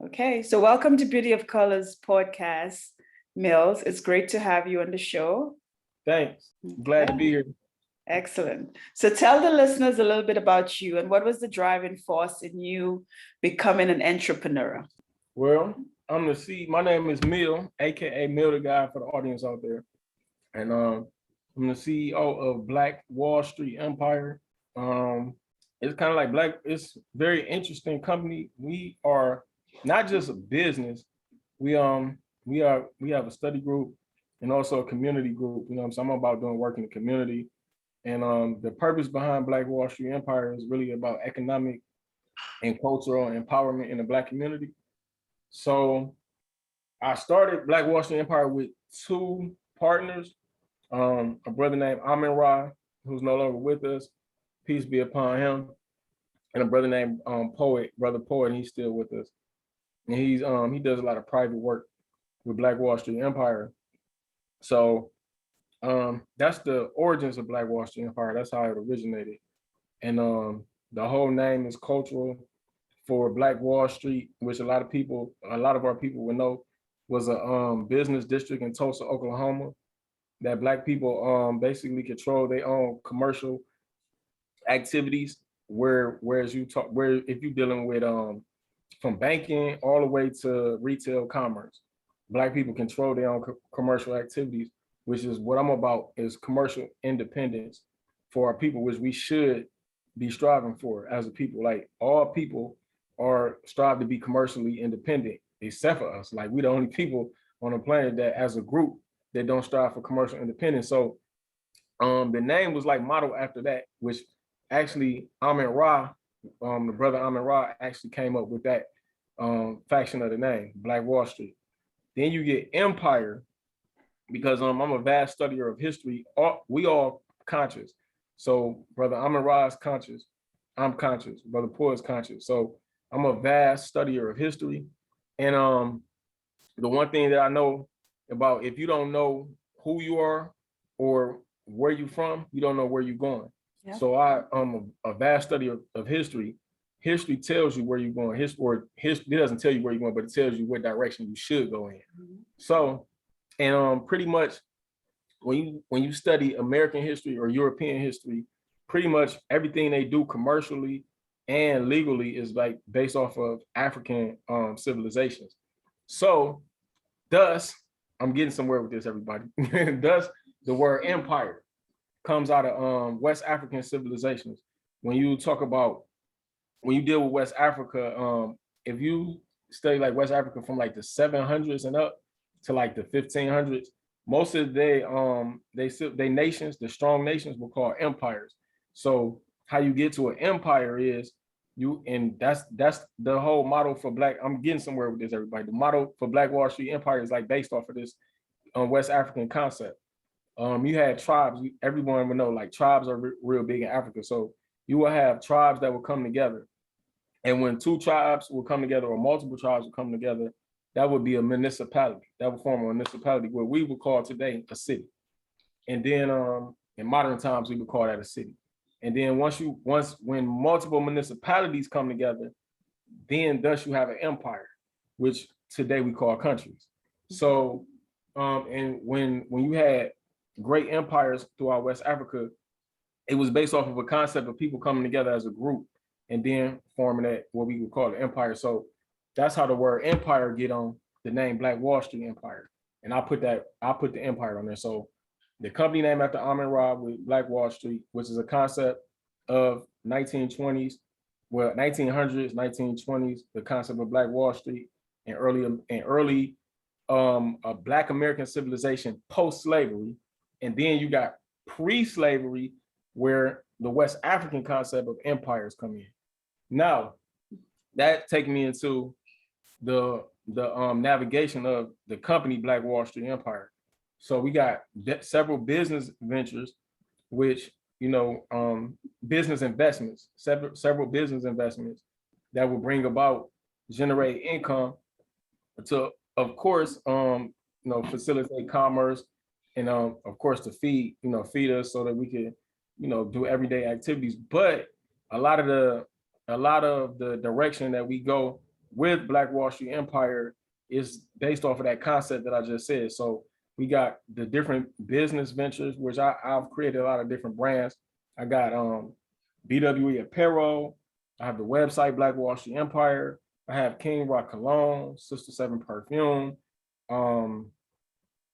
Okay, so welcome to Beauty of Colors podcast, Mills. It's great to have you on the show. Thanks. Glad to be here. Excellent. So tell the listeners a little bit about you and what was the driving force in you becoming an entrepreneur? Well, my name is Mill, aka Mill the Guy for the audience out there. And I'm the CEO of Black Wall Street Empire. It's kind of like it's very interesting company. We are not just a business. We have a study group and also a community group. So I'm about doing work in the community. And the purpose behind Black Wall Street Empire is really about economic and cultural empowerment in the Black community. So I started Black Wall Street Empire with two partners, a brother named Amin Ra, who's no longer with us, peace be upon him, and a brother named Brother Poet, he's still with us. And he does a lot of private work with Black Wall Street Empire. So that's the origins of Black Wall Street Empire. That's how it originated. And the whole name is cultural for Black Wall Street, which a lot of our people would know was a business district in Tulsa, Oklahoma, that Black people basically control their own commercial activities. Whereas if you're dealing with from banking all the way to retail commerce, Black people control their own commercial activities, which is what I'm about, is commercial independence for our people, which we should be striving for as a people. Like, all people are strive to be commercially independent, except for us. Like, we're the only people on the planet that, as a group, that don't strive for commercial independence. So the name was like modeled after that, which actually Amin Ra, the brother Amin Ra, actually came up with that faction of the name, Black Wall Street. Then you get Empire, because I'm a vast studier of history. We all conscious. So brother Amin Ra is conscious. I'm conscious. Brother Poor is conscious. So I'm a vast studier of history. And the one thing that I know about, if you don't know who you are or where you're from, you don't know where you're going. Yeah. So I'm a vast study of history. History tells you where you're going. History doesn't tell you where you're going, but it tells you what direction you should go in. Mm-hmm. So, and pretty much when you study American history or European history, pretty much everything they do commercially and legally is like based off of African civilizations. So thus, I'm getting somewhere with this, everybody. Thus, the word empire comes out of West African civilizations. When you deal with West Africa, if you study like West Africa from like the 700s and up to like the 1500s, most of they nations, the strong nations, were called empires. So how you get to an empire is that's the whole model for Black. I'm getting somewhere with this, everybody. The model for Black Wall Street Empire is like based off of this West African concept. You had tribes. Everyone would know, like, tribes are real big in Africa. So you will have tribes that will come together. And when two tribes will come together or multiple tribes will come together, that would be a municipality. That would form a municipality, what we would call today a city. And then in modern times, we would call that a city. And then when multiple municipalities come together, then thus you have an empire, which today we call countries. So, and when you had great empires throughout West Africa, it was based off of a concept of people coming together as a group and then forming that, what we would call an empire. So that's how the word empire get on the name Black Wall Street Empire. And I put the empire on there. So the company name after Amin Ra with Black Wall Street, which is a concept of 1920s, well, 1900s, 1920s, the concept of Black Wall Street, and early a Black American civilization post-slavery. And then you got pre-slavery, where the West African concept of empires come in. Now, that takes me into the navigation of the company Black Wall Street Empire. So we got several business ventures, which, business investments, several business investments that will bring about, generate income to, of course, facilitate commerce, and of course to feed us so that we can, do everyday activities. But a lot of the direction that we go with Black Wall Street Empire is based off of that concept that I just said. So we got the different business ventures, which I've created a lot of different brands. I got BWE Apparel. I have the website Black Wall Street Empire. I have King Rock Cologne, Sister 7 Perfume,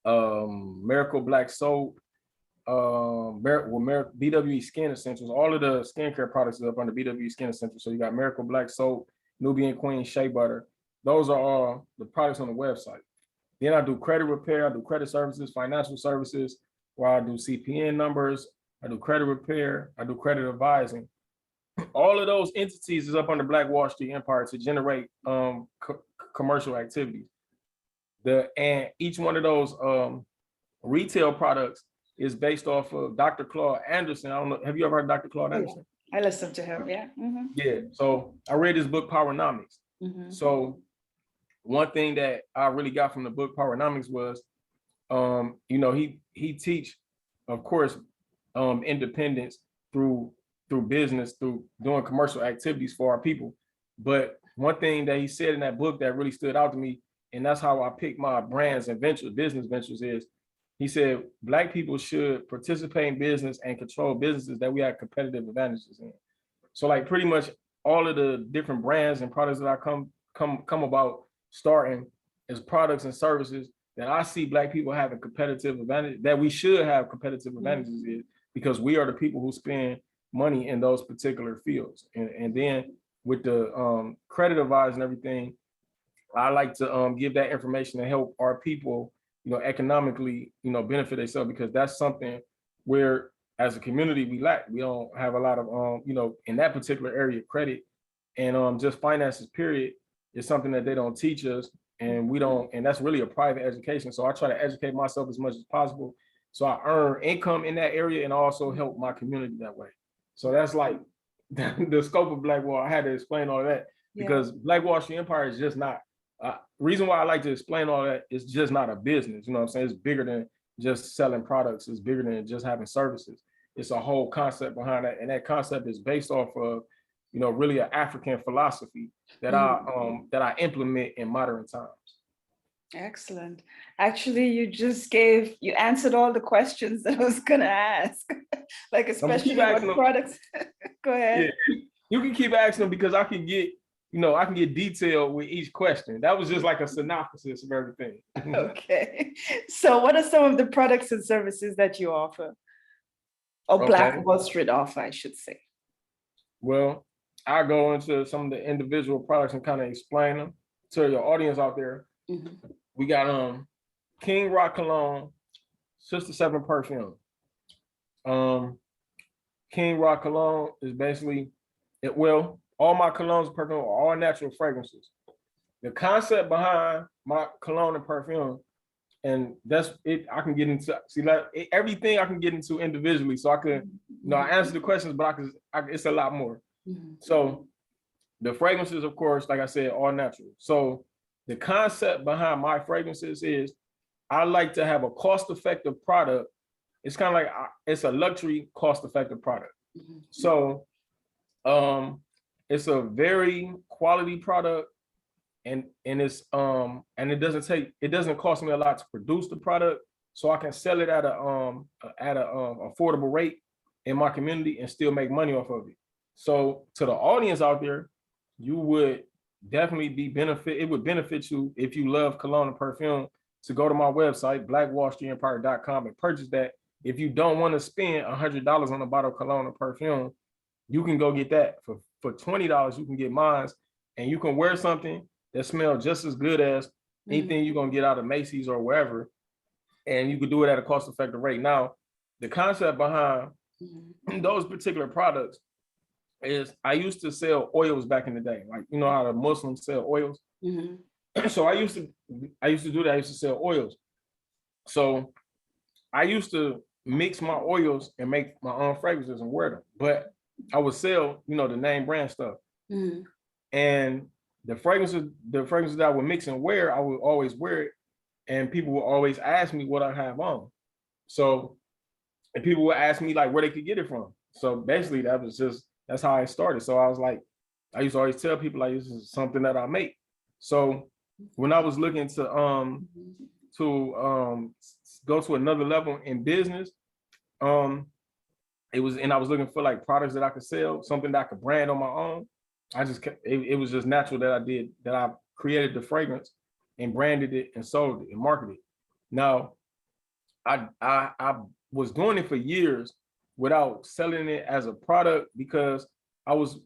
Miracle Black Soap, BWE Skin Essentials. All of the skincare products is up under BWE Skin Essentials. So you got Miracle Black Soap, Nubian Queen Shea Butter. Those are all the products on the website. Then I do credit repair, I do credit services, financial services, where I do CPN numbers, I do credit repair, I do credit advising. All of those entities is up under Black Wall Street Empire to generate commercial activities. And each one of those retail products is based off of Dr. Claude Anderson. I don't know, have you ever heard of Dr. Claude Anderson? I listened to him, yeah. Yeah, so I read his book, Powernomics. So one thing that I really got from the book Powernomics was, you know, he teach, of course, independence through business, through doing commercial activities for our people. But one thing that he said in that book that really stood out to me, and that's how I pick my brands and business ventures, is he said, Black people should participate in business and control businesses that we have competitive advantages in. So like pretty much all of the different brands and products that I come about starting as products and services that I see Black people having competitive advantage, that we should have competitive advantages in, because we are the people who spend money in those particular fields. And then with the credit advice and everything, I like to give that information to help our people, you know, economically, you know, benefit themselves, because that's something where as a community we lack. We don't have a lot of, you know, in that particular area, credit and just finances, period, is something that they don't teach us. And we don't, and that's really a private education. So I try to educate myself as much as possible, so I earn income in that area and also help my community that way. So that's like the scope of Black Wall. I had to explain all of that because Black Wall Street Empire is just not, reason why I like to explain all that is just not a business. You know what I'm saying? It's bigger than just selling products. It's bigger than just having services. It's a whole concept behind that. And that concept is based off of, you know, really an African philosophy that I implement in modern times. Excellent. Actually, you answered all the questions that I was gonna ask. Like especially what products. Go ahead. Yeah, you can keep asking them because I can get, you know, I can get detailed with each question. That was just like a synopsis of everything. Okay. So what are some of the products and services that you offer? Or Black Wall Street offer, I should say. Well, I go into some of the individual products and kind of explain them to your audience out there. We got King Rock Cologne, Sister 7 Perfume. King Rock Cologne is basically, all my colognes and perfume are all natural fragrances. The concept behind my cologne and perfume, and that's it, I can get into, everything I can get into individually. So I can, you know, I answer the questions, but it's a lot more. So the fragrances, of course, like I said, all natural. So the concept behind my fragrances is I like to have a cost-effective product. It's kind of like, it's a luxury cost-effective product. So it's a very quality product, and it's and it doesn't cost me a lot to produce the product, so I can sell it at a affordable rate in my community and still make money off of it. So to the audience out there, you would definitely it would benefit you if you love cologne and perfume to go to my website, blackwallstreetempire.com, and purchase that. If you don't want to spend $100 on a bottle of cologne or perfume, you can go get that for $20. You can get mine, and you can wear something that smells just as good as anything you're gonna get out of Macy's or wherever, and you could do it at a cost-effective rate. Now, the concept behind those particular products is I used to sell oils back in the day, like, you know how the Muslims sell oils. So I used to do that. I used to sell oils. So I used to mix my oils and make my own fragrances and wear them, but I would sell, you know, the name brand stuff. And the fragrances that I would mix and wear, I would always wear it, and people would always ask me what I have on. So, and people would ask me like where they could get it from. So basically that's how I started. So I was like, I used to always tell people like, this is something that I make. So when I was looking to go to another level in business, I was looking for like products that I could sell, something that I could brand on my own. It was just natural that I created the fragrance and branded it and sold it and marketed it. Now, I was doing it for years without selling it as a product because I was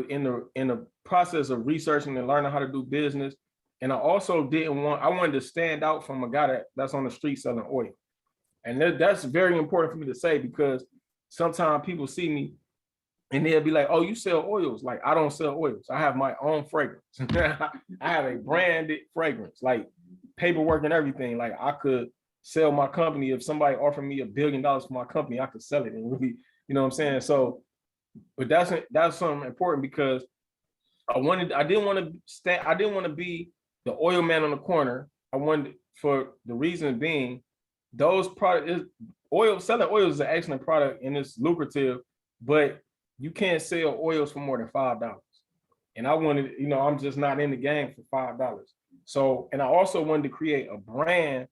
in the process of researching and learning how to do business. And I also I wanted to stand out from a guy that's on the street selling oil. And that's very important for me to say because sometimes people see me and they'll be like, oh, you sell oils. Like, I don't sell oils. I have my own fragrance. I have a branded fragrance, like paperwork and everything. Like, I could sell my company. If somebody offered me $1 billion for my company, I could sell it and really, you know what I'm saying? So, but that's something important because I didn't want to be the oil man on the corner. I wanted, for the reason being, those products, selling oils is an excellent product and it's lucrative, but you can't sell oils for more than $5. And I wanted, I'm just not in the game for $5. So, and I also wanted to create a brand,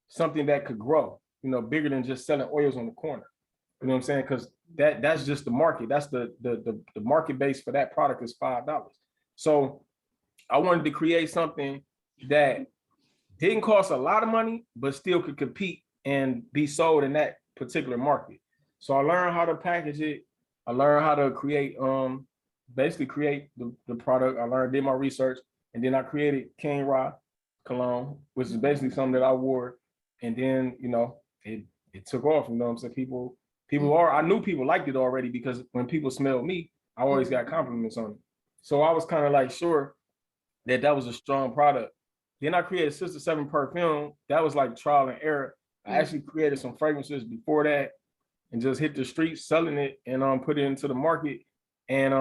something that could grow, bigger than just selling oils on the corner. You know what I'm saying? Because that's just the market. That's the market base for that product is $5. So I wanted to create something that didn't cost a lot of money, but still could compete and be sold in that particular market. So I learned how to package it. I learned how to basically create the product. I did my research, and then I created RA Cologne, which is basically something that I wore. And then, it took off, you know what I'm saying? I knew people liked it already because when people smelled me, I always got compliments on it. So I was kind of like sure that was a strong product. Then I created Sister 7 Perfume. That was like trial and error. I actually created some fragrances before that and just hit the streets selling it and put it into the market. And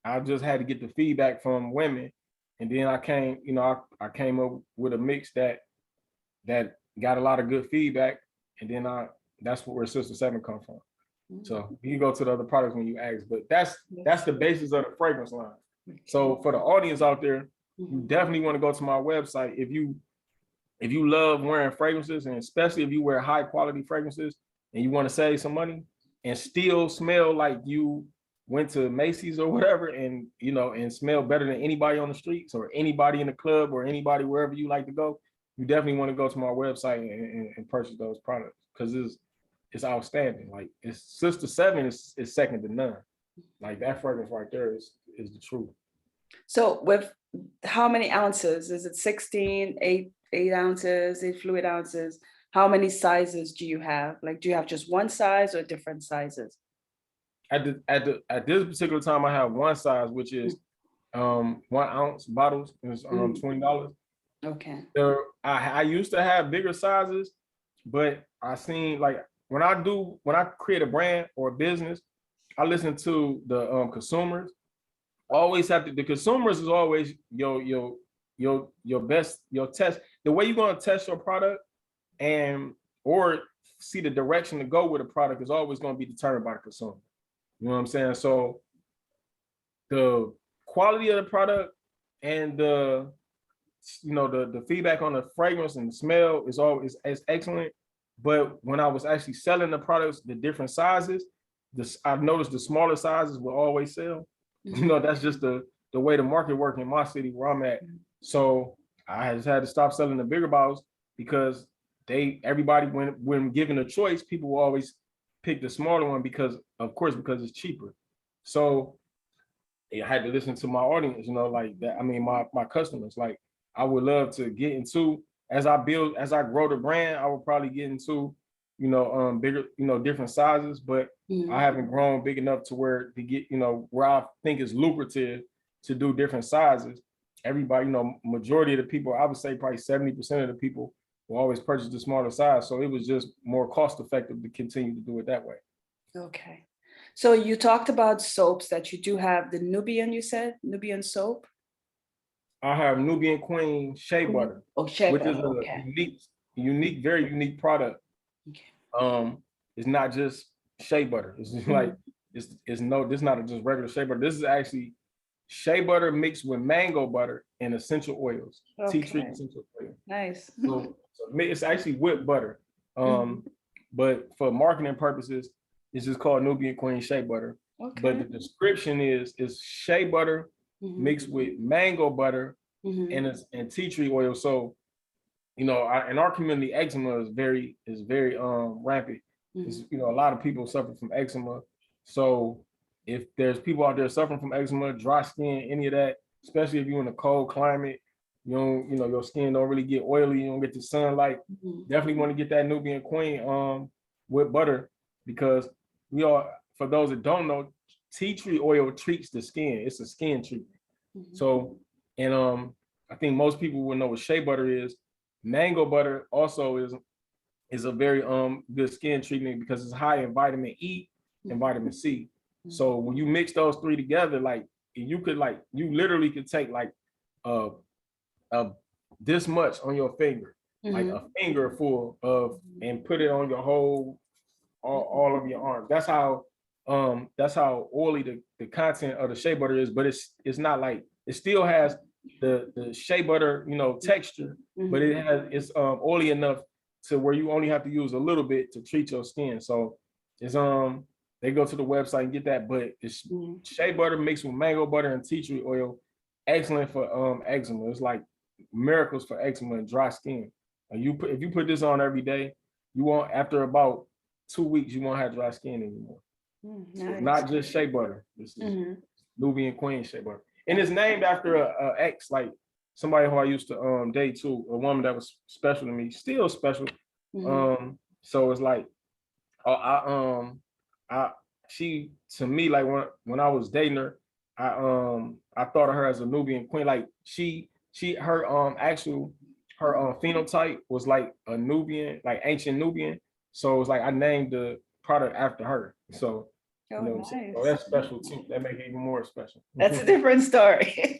I just had to get the feedback from women. And then I came up with a mix that got a lot of good feedback. And then that's where Sister 7 come from. So you go to the other products when you ask, but that's the basis of the fragrance line. So for the audience out there, you definitely want to go to my website if you love wearing fragrances, and especially if you wear high quality fragrances and you want to save some money and still smell like you went to Macy's or whatever, and and smell better than anybody on the streets or anybody in the club or anybody wherever you like to go, you definitely want to go to my website and purchase those products because it's outstanding. Like Sister 7 is second to none. Like that fragrance right there is the truth. So with how many ounces? Is it 16, 8 ounces, 8 fluid ounces? How many sizes do you have? Like, do you have just one size or different sizes? At this particular time, I have one size, which is 1 ounce bottles. It's $20. Okay. I used to have bigger sizes, but I seen like when I create a brand or a business, I listen to the consumers. Always the consumers is always your best, your test. The way you're going to test your product or see the direction to go with a product is always going to be determined by the consumer. You know what I'm saying? So the quality of the product and the feedback on the fragrance and the smell is excellent. But when I was actually selling the products, the different sizes, I've noticed the smaller sizes will always sell. That's just the way the market works in my city where I'm at. So I just had to stop selling the bigger bottles because everybody when given a choice, people will always pick the smaller one because it's cheaper. So I had to listen to my audience, like that. I mean, my customers. Like I would love to get into as I grow the brand, I would probably get into bigger, different sizes, but I haven't grown big enough to where to get, where I think it's lucrative to do different sizes. Everybody, majority of the people, I would say probably 70% of the people will always purchase the smaller size. So it was just more cost effective to continue to do it that way. Okay. So you talked about soaps that you do have the Nubian, you said, Nubian soap? I have Nubian Queen Shea Butter, Shea which butter, is a unique, very unique product. Okay. It's not just shea butter. It's just like this is not just regular shea butter. This is actually shea butter mixed with mango butter and essential oils. Tea tree Okay. essential oil. Nice. So it's actually whipped butter. Mhm. But for marketing purposes, it's just called Nubian Queen Shea Butter. But Okay. the description is shea butter Mhm. mixed with mango butter Mhm. and tea tree oil. So, you know, in our community, eczema is very rampant. It's, Mhm. you know, a lot of people suffer from eczema. So if there's people out there suffering from eczema, dry skin, any of that, especially if you're in a cold climate, you know, your skin don't really get oily, you don't get the sunlight. Mhm. Definitely want to get that Nubian Queen with butter, because for those that don't know, tea tree oil treats the skin. It's a skin treatment. Mhm. So, and I think most people will know what shea butter is. Mango butter also is a very good skin treatment because it's high in vitamin E and vitamin C. So when you mix those three together, like you literally could take like uh this much on your finger, like a finger full of, and put it on your whole all of your arms. That's how oily the content of the shea butter is, but it's not like, it still has the shea butter, you know, texture, but it's oily enough to where you only have to use a little bit to treat your skin. So it's they go to the website and get that, but it's shea butter mixed with mango butter and tea tree oil, excellent for eczema. It's like miracles for eczema and dry skin. And if you put this on every day, you won't, after about 2 weeks, you won't have dry skin anymore. So it's Nice. not just shea butter. This is Nubian Queen shea butter. And it's named after a ex, like somebody who I used to date too, a woman that was special to me, still special. So it's like I she, to me, like when I was dating her, I thought of her as a Nubian queen. Like her actual her phenotype was like a Nubian, like ancient Nubian. So it was like I named the product after her. So you know, so Nice. that's special too. That makes it even more special. That's a different story.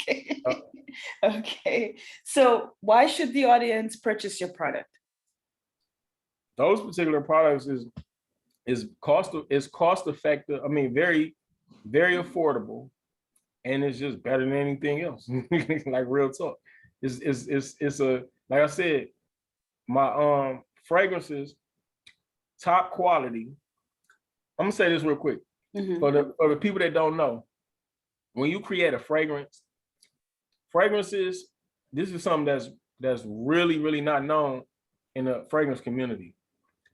Okay. So why should the audience purchase your product? Those particular products is cost effective. I mean, very, very affordable, and it's just better than anything else. Like real talk. It's a, like I said, my fragrances, top quality. I'm gonna say this real quick. For the people that don't know, when you create a fragrances, this is something that's really, really not known in the fragrance community.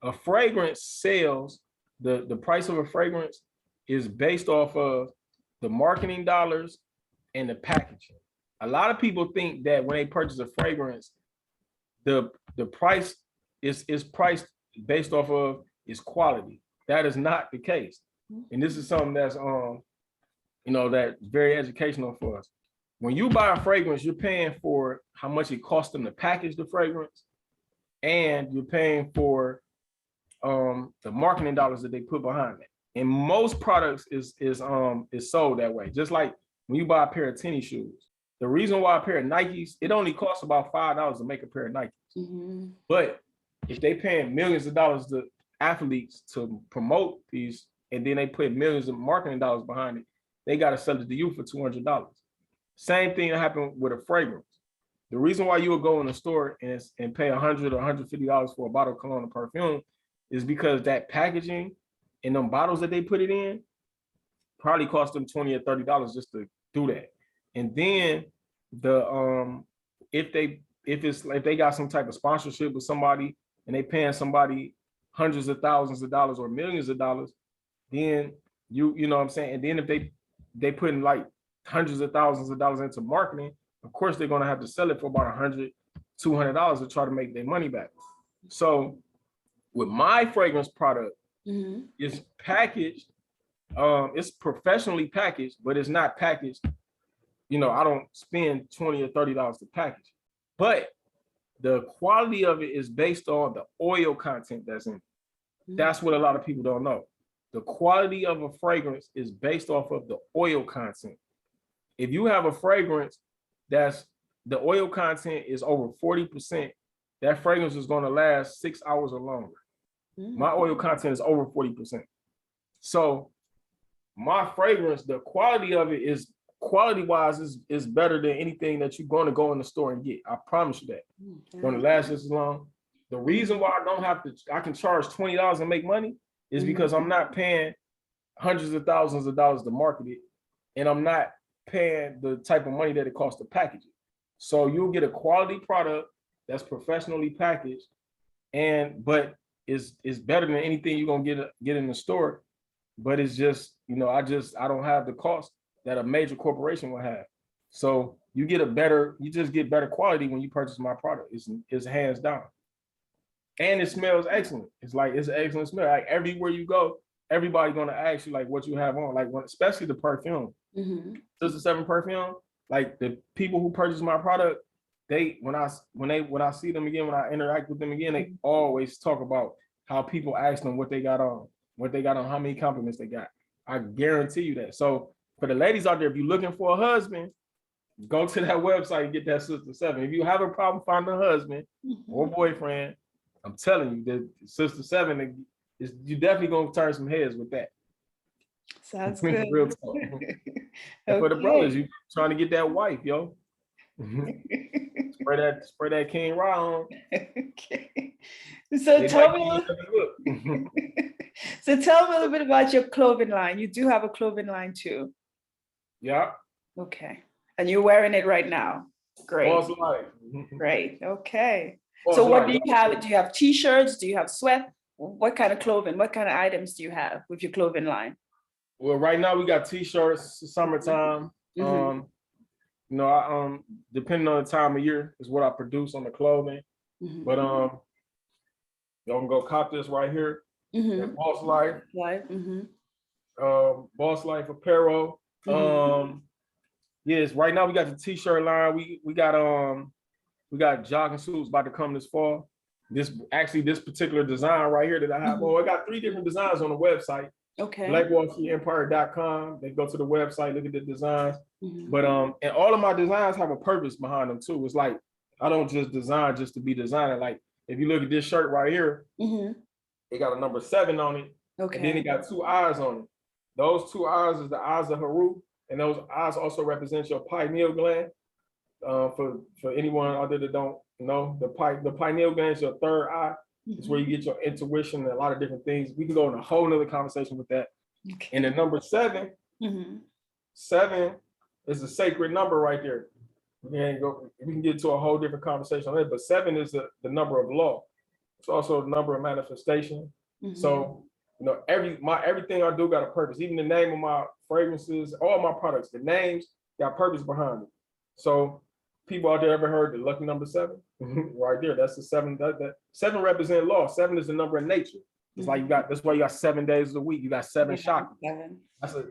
A fragrance sells, the price of a fragrance is based off of the marketing dollars and the packaging. A lot of people think that when they purchase a fragrance, the price is priced based off of its quality. That is not the case. And this is something that's you know, that's very educational for us. When you buy a fragrance, you're paying for how much it costs them to package the fragrance, and you're paying for the marketing dollars that they put behind it. And most products is sold that way. Just like when you buy a pair of tennis shoes, the reason why a pair of Nikes, it only costs about $5 to make a pair of Nikes. But if they paying millions of dollars to athletes to promote these, and then they put millions of marketing dollars behind it, they got to sell it to you for $200. Same thing that happened with a fragrance. The reason why you would go in the store and pay $100 or $150 for a bottle of cologne or perfume is because that packaging and them bottles that they put it in probably cost them $20 or $30 just to do that. And then if they got some type of sponsorship with somebody and they paying somebody hundreds of thousands of dollars or millions of dollars, then you know what I'm saying? And then if they put in like hundreds of thousands of dollars into marketing, of course they're gonna have to sell it for about $100, $200 to try to make their money back. So with my fragrance product, it's packaged, it's professionally packaged, but it's not packaged. You know, I don't spend $20 or $30 to package, but the quality of it is based on the oil content that's in it. That's what a lot of people don't know. The quality of a fragrance is based off of the oil content. If you have a fragrance that's the oil content is over 40%, that fragrance is going to last 6 hours or longer. My oil content is over 40%. So my fragrance, the quality of it is quality wise is better than anything that you're going to go in the store and get. I promise you that. It's going to last just as long. The reason why I can charge $20 and make money is because I'm not paying hundreds of thousands of dollars to market it, and I'm not paying the type of money that it costs to package it. So you'll get a quality product that's professionally packaged, but is better than anything you're gonna get in the store. But it's just, I don't have the cost that a major corporation will have. So you just get better quality when you purchase my product. It's hands down. And it smells excellent. It's an excellent smell. Like everywhere you go, everybody's gonna ask you like what you have on, like especially the perfume. Sister 7 perfume. Like the people who purchase my product, when I see them again, when I interact with them again, they always talk about how people ask them what they got on, how many compliments they got. I guarantee you that. So for the ladies out there, if you're looking for a husband, go to that website and get that Sister 7. If you have a problem finding a husband or boyfriend, I'm telling you that Sister 7 is, you definitely gonna turn some heads with that. Sounds good. Real talk. And for the brothers, you trying to get that wife, yo. spray that King Ra on. Okay. So tell me a little bit about your clothing line. You do have a clothing line too. Yeah. Okay. And you're wearing it right now. Great. Boss life. Great. Okay. Boss So what life. do you have? Do you have t-shirts? Do you have sweat? What kind of clothing? What kind of items do you have with your clothing line? Well, right now we got t-shirts, summertime. I depending on the time of year is what I produce on the clothing. But y'all can go cop this right here. Boss Life. Boss Life apparel. Yes, right now we got the t-shirt line. We got jogging suits about to come this fall. This particular design right here that I have. I got 3 different designs on the website. Okay. Blackwallstreetempire.com. They go to the website, look at the designs. But and all of my designs have a purpose behind them too. It's like I don't just design just to be designing. Like if you look at this shirt right here, it got a number 7 on it. Okay. And then it got 2 eyes on it. Those 2 eyes is the eyes of Haru, and those eyes also represent your pineal gland. For anyone out there that don't know, the pineal gland is your 3rd eye. It's where you get your intuition and a lot of different things. We can go in a whole nother conversation with that. Okay. And the number 7, 7 is a sacred number right there. We can get to a whole different conversation on it, but 7 is the number of law. It's also the number of manifestation. So, everything I do got a purpose. Even the name of my fragrances, all my products, the names got purpose behind it. So people out there ever heard the lucky number 7? Right there, that's the 7. That 7 represents law. 7 is the number of nature. It's like that's why you got 7 days of the week. You got 7 chakras.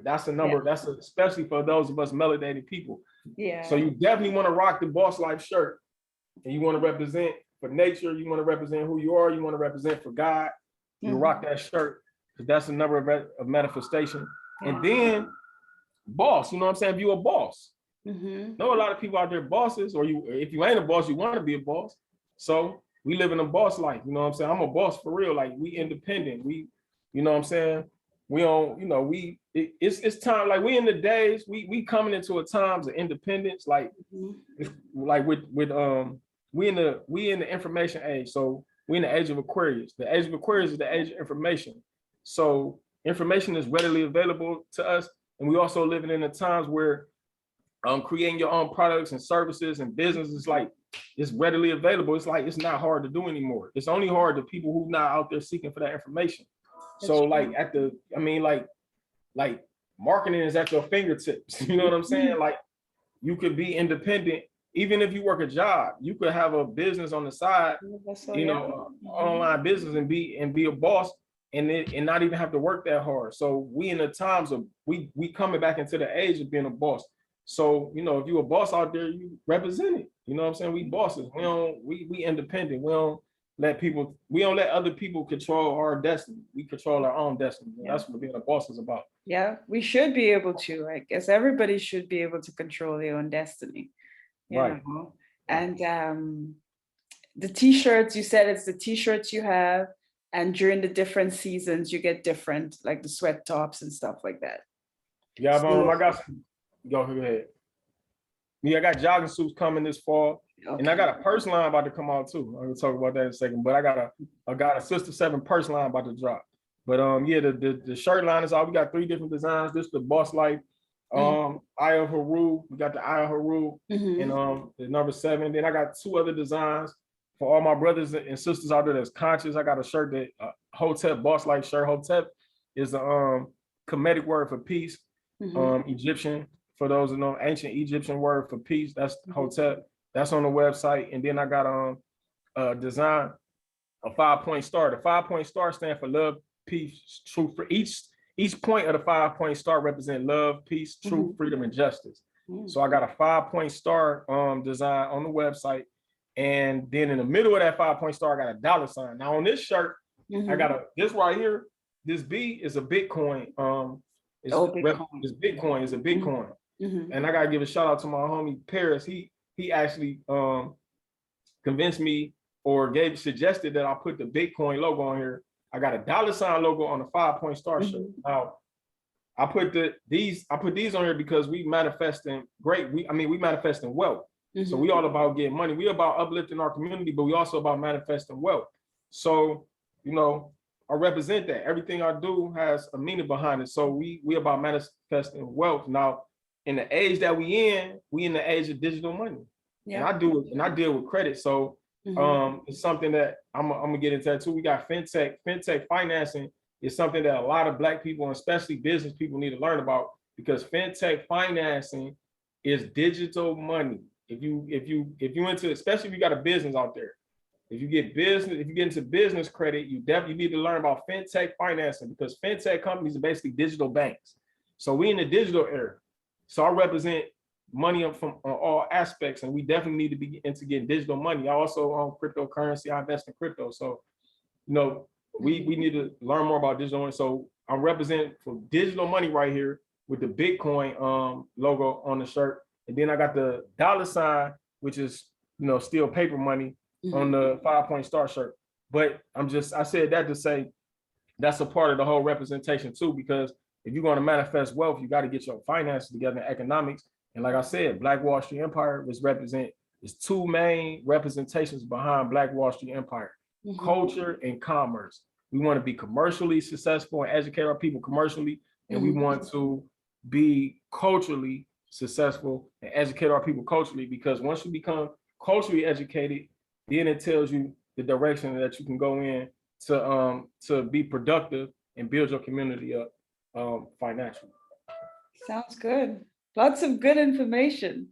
That's a number. Yeah. Especially for those of us melanated people. Yeah. So you definitely want to rock the Boss Life shirt, and you want to represent for nature. You want to represent who you are. You want to represent for God. You rock that shirt because that's the number of manifestation. And then boss. You know what I'm saying? If you're a boss. Know a lot of people out there bosses, or if you ain't a boss, you want to be a boss. So we live in a boss life. You know what I'm saying? I'm a boss for real. Like we independent. We, you know what I'm saying? We don't, it's time. Like we in the days, we coming into a times of independence. Like, like with we in the information age. So we in the age of Aquarius. The age of Aquarius is the age of information. So information is readily available to us, and we also living in the times where creating your own products and services and businesses, like it's readily available. It's like it's not hard to do anymore. It's only hard to people who not out there seeking for that information. So like like marketing is at your fingertips. You know what I'm saying? Like you could be independent even if you work a job. You could have a business on the side, online business, and be a boss and not even have to work that hard. So we in the times of we coming back into the age of being a boss. So, if you're a boss out there, you represent it. You know what I'm saying? We bosses. We independent. We don't let other people control our destiny. We control our own destiny. Yeah. That's what being a boss is about. Yeah, we should be able to. I guess everybody should be able to control their own destiny. Right. And the t-shirts, you said it's the t-shirts you have, and during the different seasons you get different, like the sweat tops and stuff like that. Yeah, I got Go ahead. Yeah, I got jogging suits coming this fall, and I got a purse line about to come out too. I'm gonna talk about that in a second. But I got a Sister 7 purse line about to drop. But yeah, the shirt line is out. We got 3 different designs. This is the Boss Life, Eye of Haru. We got the Eye of Haru and the number 7. Then I got 2 other designs for all my brothers and sisters out there that's conscious. I got a shirt that Hotep Boss Life shirt. Hotep is a Kemetic word for peace, Egyptian. For those who know, ancient Egyptian word for peace. That's Hotep. That's on the website. And then I got a design, a 5-point star. The 5-point star stands for love, peace, truth. For each point of the 5-point star represent love, peace, truth, freedom, and justice. So I got a 5-point star design on the website. And then in the middle of that 5-point star, I got a dollar sign. Now on this shirt, I got this right here. This B is a Bitcoin. It's Bitcoin. It's a Bitcoin. And I gotta give a shout out to my homie Paris. He actually convinced me or suggested that I put the Bitcoin logo on here. I got a dollar sign logo on the 5-point star shirt. Now I put these on here because we manifesting we manifesting wealth. So we all about getting money. We about uplifting our community, but we also about manifesting wealth. So, you know, I represent that. Everything I do has a meaning behind it. So we about manifesting wealth. Now, in the age that we in the age of digital money. Yeah. And I deal with credit. So it's something that I'm gonna get into that too. We got fintech. Fintech financing is something that a lot of Black people, and especially business people, need to learn about, because fintech financing is digital money. If you into, especially if you got a business out there, if you get into business credit, you need to learn about fintech financing, because fintech companies are basically digital banks. So we in the digital era. So I represent money from on all aspects, and we definitely need to be into getting digital money. I also own cryptocurrency. I invest in crypto. So, you know, we need to learn more about digital money. So I'm representing for digital money right here with the Bitcoin logo on the shirt. And then I got the dollar sign, which is, you know, still paper money on the 5-point star shirt. But I said that to say that's a part of the whole representation too, because if you're going to manifest wealth, you got to get your finances together in economics. And like I said, Black Wall Street Empire is 2 main representations behind Black Wall Street Empire: culture and commerce. We want to be commercially successful and educate our people commercially, and we want to be culturally successful and educate our people culturally, because once you become culturally educated, then it tells you the direction that you can go in to be productive and build your community up financially. Sounds good. Lots of good information.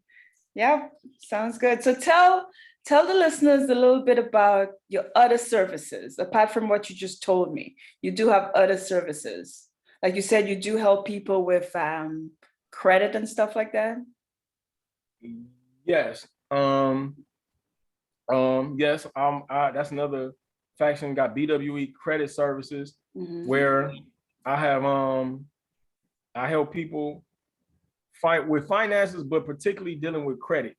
Yeah, sounds good. So tell the listeners a little bit about your other services, apart from what you just told me. You do have other services. Like you said, you do help people with credit and stuff like that. Yes. Yes. That's another faction. Got BWE Credit Services, where I have I help people fight with finances, but particularly dealing with credit,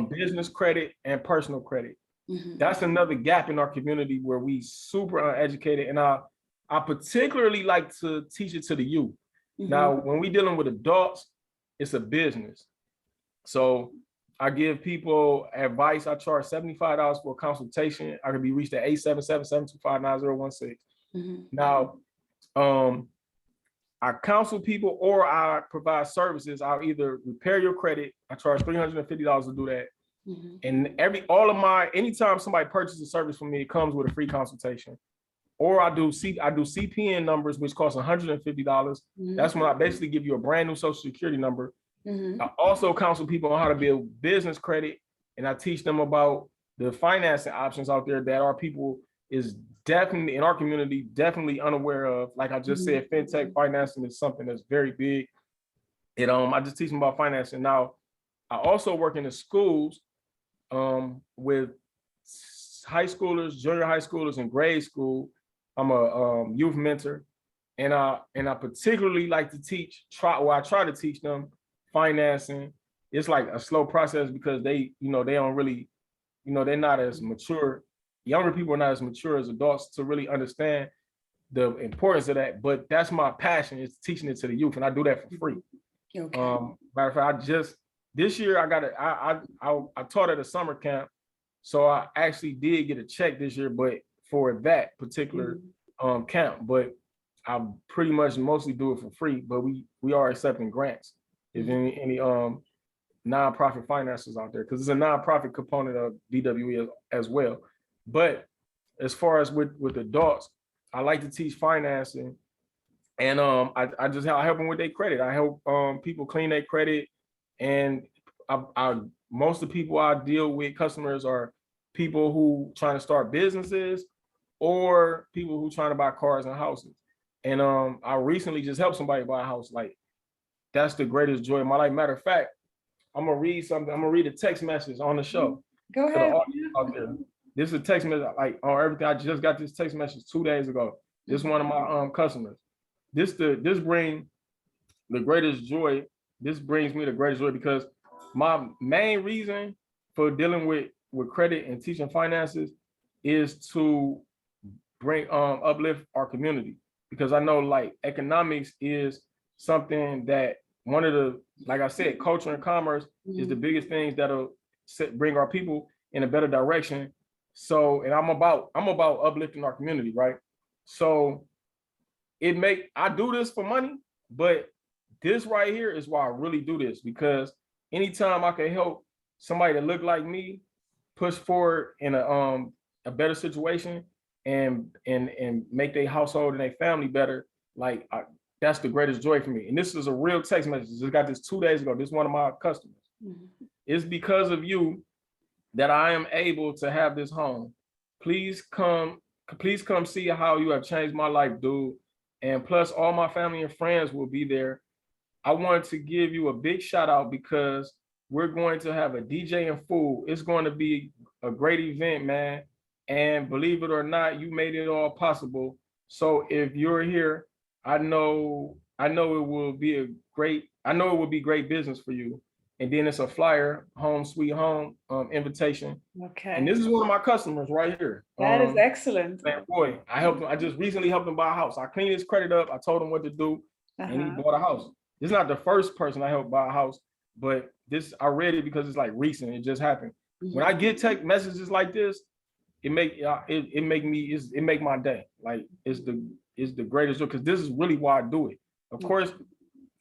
business credit and personal credit. That's another gap in our community where we super uneducated, and I particularly like to teach it to the youth. Now, when we dealing with adults, it's a business. So I give people advice. I charge $75 for a consultation. I can be reached at 877-725-9016. Now, I counsel people, or I provide services. I'll either repair your credit. I charge $350 to do that. And anytime somebody purchases a service from me, it comes with a free consultation. Or I do CPN numbers, which cost $150. That's when I basically give you a brand new Social Security number. I also counsel people on how to build business credit, and I teach them about the financing options out there that our people is definitely in our community definitely unaware of. Like I just said, fintech financing is something that's very big. I just teach them about financing. Now, I also work in the schools with high schoolers, junior high schoolers, and grade school. I'm a youth mentor, and I particularly like to I try to teach them financing. It's like a slow process because they don't really, they're not as mature. Younger people are not as mature as adults to really understand the importance of that. But that's my passion, is teaching it to the youth, and I do that for free. Okay. Matter of fact, this year I taught at a summer camp, so I actually did get a check this year, but for that particular camp, but I pretty much mostly do it for free. But we are accepting grants. If any nonprofit finances out there, because it's a nonprofit component of DWE as well. But as far as with adults, I like to teach financing, and I help them with their credit. I help people clean their credit, and I most of the people I deal with, customers, are people who trying to start businesses or people who trying to buy cars and houses. And I recently just helped somebody buy a house. Like, that's the greatest joy of my life. Matter of fact, I'm gonna read something. I'm gonna read a text message on the show. Go to the ahead. audience out there. This is a text message, like, on everything. I just got this text message 2 days ago. This is one of my customers. This brings the greatest joy. This brings me the greatest joy because my main reason for dealing with credit and teaching finances is to bring uplift our community, because I know, like, economics is something that one of the, like I said, culture and commerce is the biggest things that'll bring our people in a better direction. So, and I'm about uplifting our community, right? So I do this for money, but this right here is why I really do this, because anytime I can help somebody that look like me push forward in a better situation and make their household and their family better, like, that's the greatest joy for me. And this is a real text message. I got this 2 days ago. This is one of my customers. It's because of you that I am able to have this home. Please come see how you have changed my life, dude. And plus, all my family and friends will be there. I wanted to give you a big shout out because we're going to have a DJ and food. It's going to be a great event, man. And believe it or not, you made it all possible. So if you're here, I know it will be great business for you. And then it's a flyer, home sweet home invitation. Okay. And this is one of my customers right here. That is excellent. Man, boy, I just recently helped him buy a house. I cleaned his credit up. I told him what to do, and he bought a house. This is not the first person I helped buy a house, but I read it because it's like recent. It just happened. When I get text messages like this, it make my day. Like, it's the greatest joy, because this is really why I do it. Of course,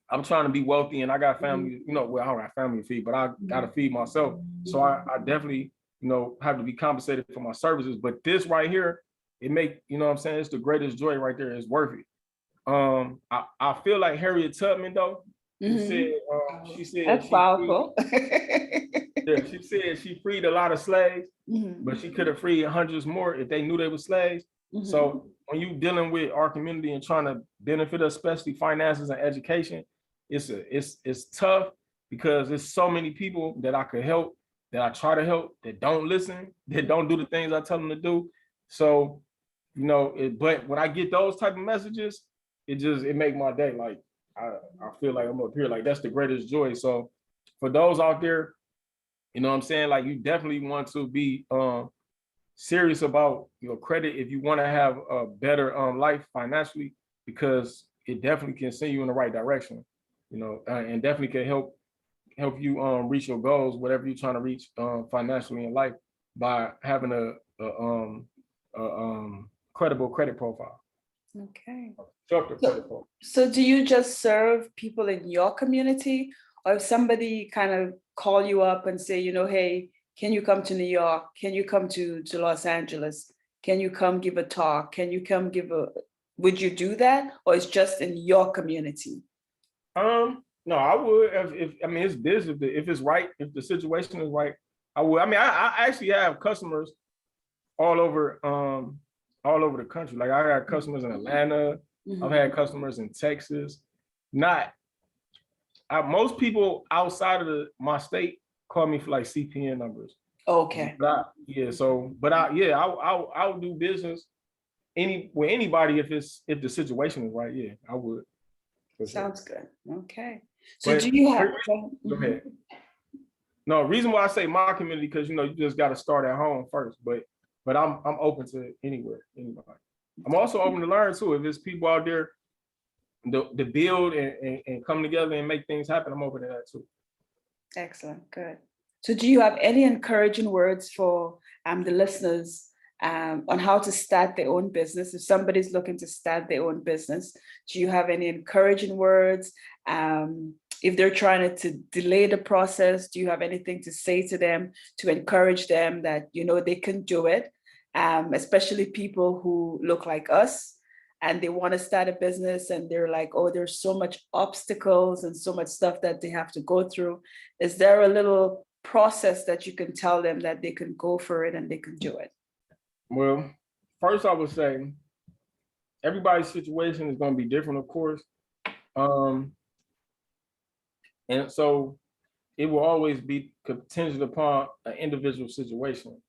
I'm trying to be wealthy and I got family, well, I don't have family to feed, but I gotta feed myself. So I definitely, have to be compensated for my services. But this right here, it make, what I'm saying, it's the greatest joy right there. It's worth it. I feel like Harriet Tubman, though. She said that's powerful. She said she freed a lot of slaves, but she could have freed hundreds more if they knew they were slaves. So when you dealing with our community and trying to benefit us, especially finances and education, it's tough, because there's so many people that I could help, that I try to help, that don't listen, that don't do the things I tell them to do. So, but when I get those type of messages, it make my day. Like, I feel like I'm up here, like, that's the greatest joy. So for those out there, what I'm saying, like, you definitely want to be serious about your credit if you want to have a better life financially, because it definitely can send you in the right direction, and definitely can help you reach your goals, whatever you're trying to reach financially in life, by having a credible credit profile. Okay. So do you just serve people in your community, or if somebody kind of call you up and say, hey, can you come to New York? Can you come to Los Angeles? Can you come give a talk? Can you come would you do that? Or it's just in your community? No, I would, if it's business, if it's right, if the situation is right, I would. I actually have customers all over the country. Like, I got customers in Atlanta. I've had customers in Texas. Most people outside of my state call me for like CPN numbers. Okay. I'll do business with anybody if the situation is right. Yeah, I would. Sounds good. Okay. So do you have? Go ahead. No, reason why I say my community, because you just got to start at home first. But I'm open to anybody. I'm also open to learn too. If there's people out there, the build and come together and make things happen, I'm open to that too. Excellent, good. So do you have any encouraging words for the listeners on how to start their own business? If somebody's looking to start their own business, do you have any encouraging words? If they're trying to delay the process, do you have anything to say to them to encourage them that, you know, they can do it? Especially people who look like us and they want to start a business and they're like, oh, there's so much obstacles and so much stuff that they have to go through. Is there a little process that you can tell them that they can go for it and they can do it? Well, first I would say everybody's situation is going to be different, of course. And so it will always be contingent upon an individual situation.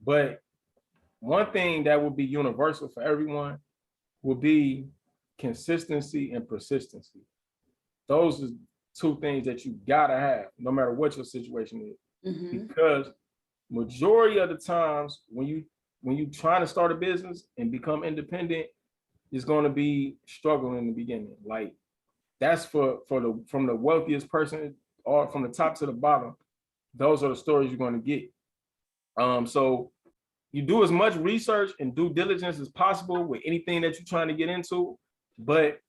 But one thing that will be universal for everyone will be consistency and persistency. Those are two things that you gotta have, no matter what your situation is. Mm-hmm. Because majority of the times when you trying to start a business and become independent, it's going to be struggling in the beginning. Like that's from the wealthiest person or from the top to the bottom. Those are the stories you're going to get. So you do as much research and due diligence as possible with anything that you're trying to get into, but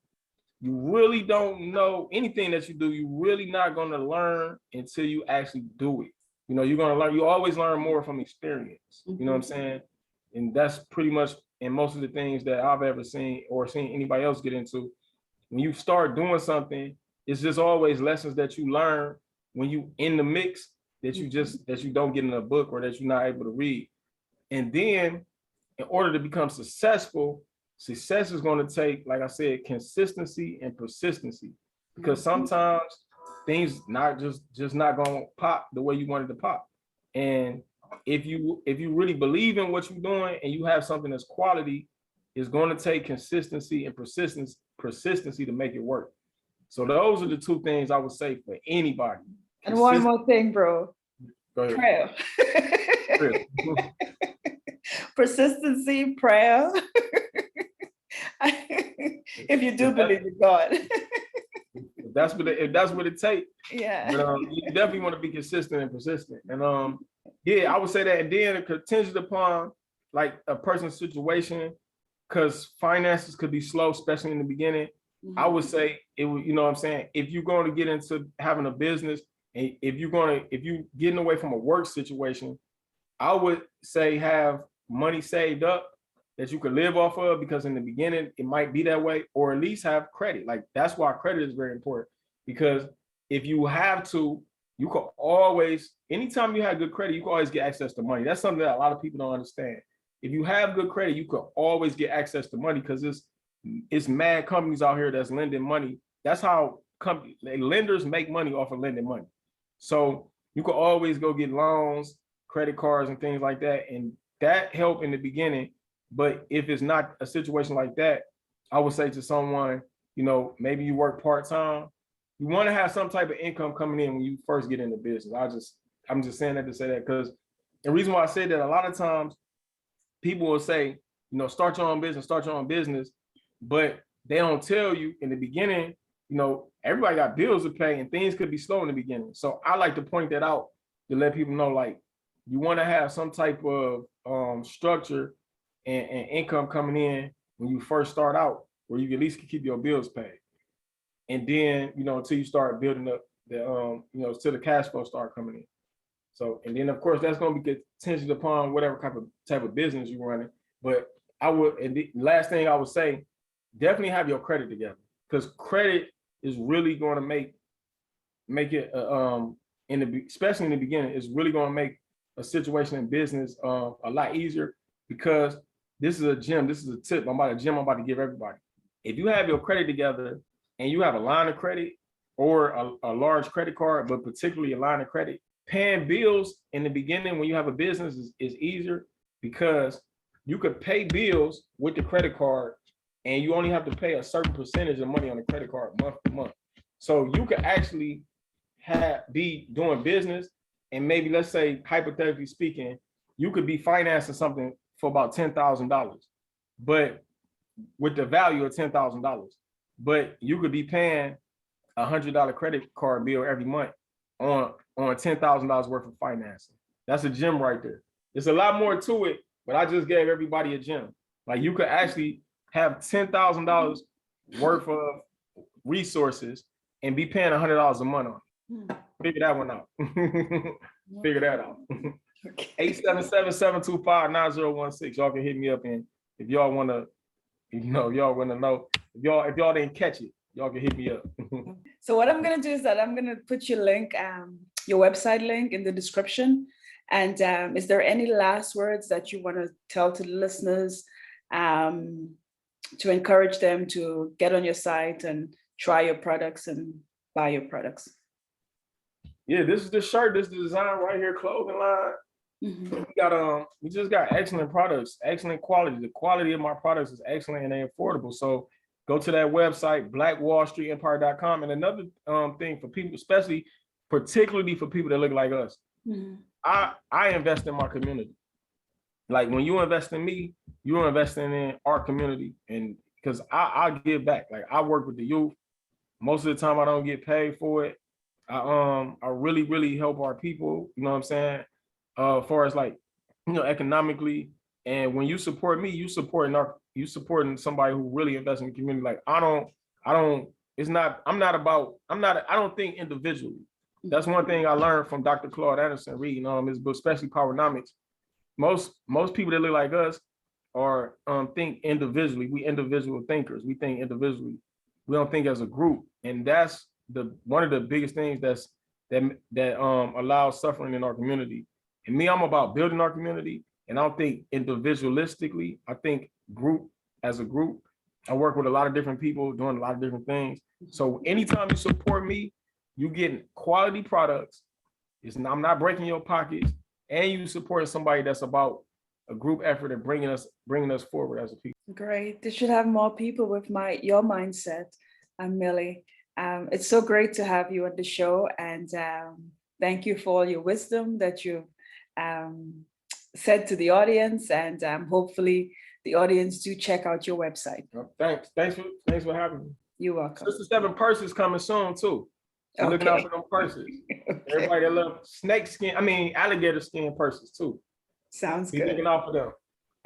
you really don't know anything that you do. You're really not going to learn until you actually do it. You know, you're going to learn. You always learn more from experience. Mm-hmm. You know what I'm saying? And that's pretty much in most of the things that I've ever seen or seen anybody else get into. When you start doing something, it's just always lessons that you learn when you in the mix that you don't get in a book or that you're not able to read. And then in order to become successful, success is going to take, like I said, consistency and persistency, because sometimes things not just not going to pop the way you wanted to pop. And if you really believe in what you're doing and you have something that's quality, it's going to take consistency and persistency to make it work. So those are the two things I would say for anybody. And one more thing, bro. Go ahead. Prayer. Persistency, prayer. If you do believe in God. If that's what it takes. Yeah. But you definitely want to be consistent and persistent. And yeah, I would say that. And then it contingent upon like a person's situation, because finances could be slow, especially in the beginning. Mm-hmm. I would say it would, you know what I'm saying? If you're going to get into having a business, and if you getting away from a work situation, I would say have money saved up that you could live off of, because in the beginning it might be that way, or at least have credit. Like that's why credit is very important, because if you have to, you could always, anytime you have good credit, you can always get access to money. That's something that a lot of people don't understand. If you have good credit, you could always get access to money, because it's mad companies out here that's lending money. That's how lenders make money off of lending money. So you could always go get loans, credit cards, and things like that, and that help in the beginning. But if it's not a situation like that, I would say to someone, you know, maybe you work part-time. You want to have some type of income coming in when you first get into business. I'm just saying that to say that, because the reason why I say that, a lot of times people will say, you know, start your own business, but they don't tell you in the beginning, you know, everybody got bills to pay and things could be slow in the beginning. So I like to point that out to let people know, like, you want to have some type of structure and income coming in when you first start out, where you at least can keep your bills paid. And then, you know, until you start building up the, you know, till the cash flow start coming in. So, and then of course, that's going to be contingent upon whatever type of business you're running. But I would, and the last thing I would say, definitely have your credit together, because credit is really going to make it, especially in the beginning, it's really going to make a situation in business a lot easier, because this is a tip I'm about to give everybody. If you have your credit together and you have a line of credit or a large credit card, but particularly a line of credit, paying bills in the beginning when you have a business is easier, because you could pay bills with the credit card and you only have to pay a certain percentage of money on the credit card month to month. So you could actually be doing business, and maybe, let's say, hypothetically speaking, you could be financing something for about $10,000, but with the value of $10,000. but you could be paying $100 credit card bill every month on $10,000 worth of financing. That's a gem right there. There's a lot more to it, but I just gave everybody a gem. Like you could actually have $10,000 worth of resources and be paying $100 a month on it. Figure that one out. Figure that out. 877-725-9016. Y'all can hit me up, and if y'all want to, y'all want to know, if y'all didn't catch it, y'all can hit me up. So what I'm gonna do is that I'm gonna put your link, your website link in the description. And is there any last words that you want to tell to the listeners to encourage them to get on your site and try your products and buy your products? Yeah, this is the shirt. This is the design right here, clothing line. We just got excellent products, excellent quality. The quality of my products is excellent and they're affordable. So go to that website, blackwallstreetempire.com. And another thing for people, particularly for people that look like us, I invest in my community. Like when you invest in me, you're investing in our community. And because I give back. Like I work with the youth. Most of the time I don't get paid for it. I really, really help our people, you know what I'm saying? As far as like, economically. And when you support me, you supporting somebody who really invests in the community. Like I don't think individually. That's one thing I learned from Dr. Claude Anderson reading his book, especially Powernomics. Most people that look like us are think individually. We individual thinkers. We think individually. We don't think as a group. And that's one of the biggest things that allows suffering in our community. And me, I'm about building our community. And I don't think individualistically. I think as a group. I work with a lot of different people doing a lot of different things. So anytime you support me, you getting quality products. I'm not breaking your pockets, and you supporting somebody that's about a group effort and bringing us forward as a people. Great. They should have more people with your mindset, Millie. It's so great to have you on the show, and thank you for all your wisdom that you've said to the audience, and hopefully the audience do check out your website. Thanks for having me. You're welcome. Sister 7 purses coming soon too. So looking out for them purses. Okay. Everybody that love alligator skin purses too. Sounds Be good. looking out for them.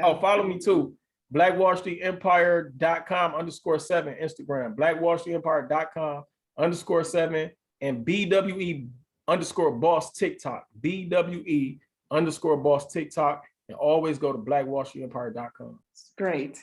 Oh, follow me too. Blackwallstreetempire.com_7 Instagram. Blackwallstreetempire.com_7 and BWE_boss TikTok. BWE_boss TikTok. And always go to blackwallstreetempire.com. Great.